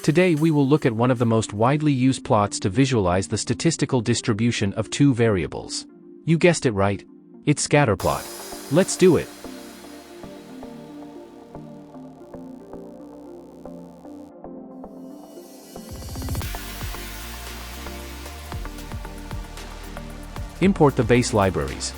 Today we will look at one of the most widely used plots to visualize the statistical distribution of two variables. You guessed it right. It's scatterplot. Let's do it. Import the base libraries.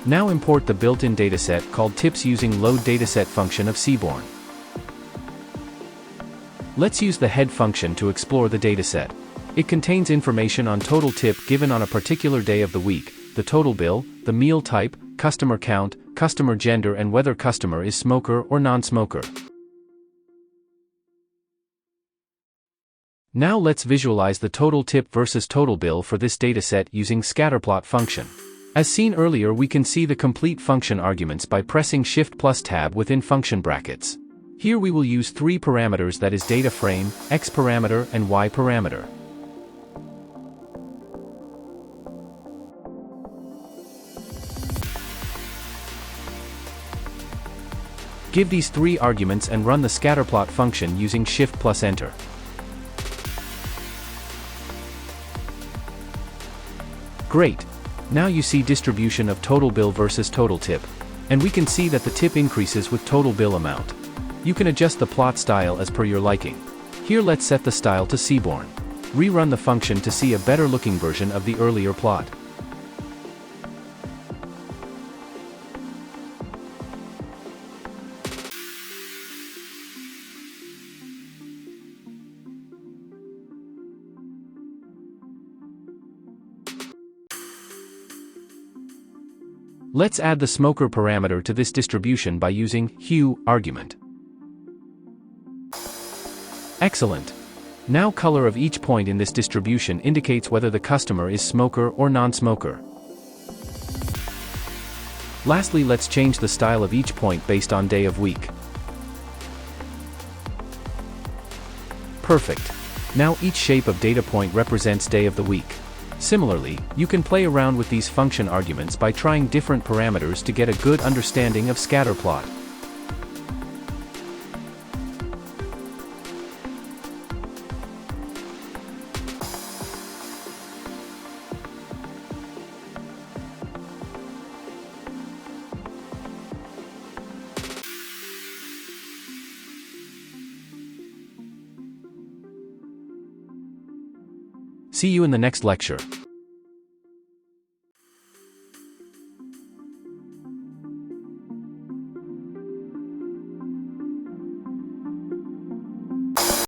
Now import the built-in dataset called tips using load dataset function of Seaborn. Let's use the head function to explore the dataset. It contains information on total tip given on a particular day of the week, the total bill, the meal type, customer count, customer gender, and whether customer is smoker or non-smoker. Now let's visualize the total tip versus total bill for this dataset using scatterplot function. As seen earlier, we can see the complete function arguments by pressing Shift plus Tab within function brackets. Here we will use three parameters, that is data frame, X parameter, and Y parameter. Give these three arguments and run the scatterplot function using Shift plus Enter. Great! Now you see distribution of total bill versus total tip. And we can see that the tip increases with total bill amount. You can adjust the plot style as per your liking. Here let's set the style to Seaborn. Rerun the function to see a better looking version of the earlier plot. Let's add the smoker parameter to this distribution by using hue argument. Excellent! Now color of each point in this distribution indicates whether the customer is smoker or non-smoker. Lastly, let's change the style of each point based on day of week. Perfect! Now each shape of data point represents day of the week. Similarly, you can play around with these function arguments by trying different parameters to get a good understanding of scatterplot. See you in the next lecture.